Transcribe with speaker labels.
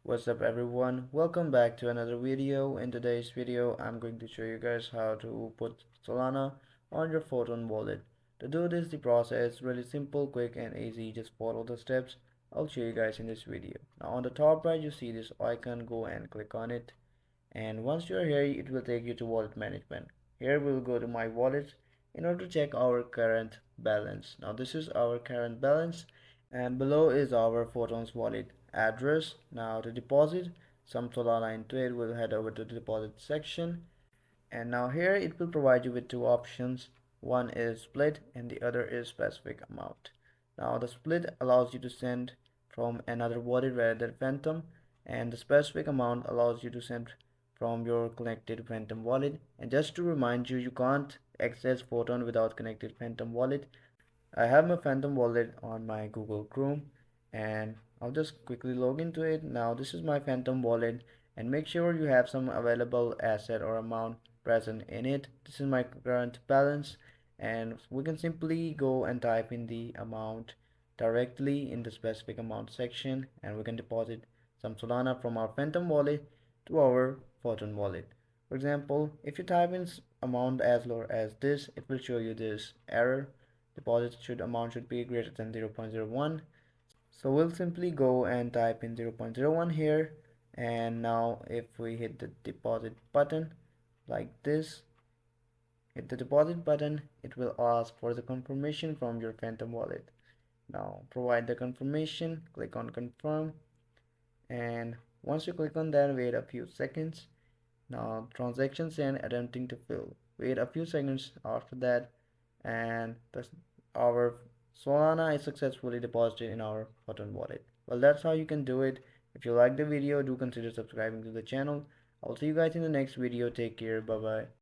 Speaker 1: What's up everyone? Welcome back to another video. In today's video, I'm going to show you guys how to put Solana on your Photon wallet. To do this, the process is really simple, quick and easy. Just follow the steps I'll show you guys in this video. Now on the top right, you see this icon. Go and click on it. And once you're here, it will take you to wallet management. Here we'll go to my wallet in order to check our current balance. Now this is our current balance, and below is our Photon's wallet address. Now to deposit some Solana into it, we'll head over to the deposit section, and now here it will provide you with two options. One is split and the other is specific amount. Now the split allows you to send from another wallet rather than Phantom, and the specific amount allows you to send from your connected Phantom wallet. And just to remind you, you can't access Photon without connected Phantom wallet. I have my Phantom wallet on my Google Chrome, and I'll just quickly log into it. Now this is my Phantom wallet, and make sure you have some available asset or amount present in it. This is my current balance, and we can simply go and type in the amount directly in the specific amount section, and we can deposit some Solana from our Phantom wallet to our Photon wallet. For example, if you type in amount as low as this, it will show you this error. Deposit should amount should be greater than 0.01. So we'll simply go and type in 0.01 here, and now if we hit the deposit button like this, hit the deposit button, it will ask for the confirmation from your Phantom wallet. Now provide the confirmation, click on confirm, and once you click on that, wait a few seconds. Now transaction send attempting to fill. Wait a few seconds after that, and our Solana is successfully deposited in our Photon wallet. Well, that's how you can do it. If you like the video, do consider subscribing to the channel. I'll see you guys in the next video. Take care. Bye bye.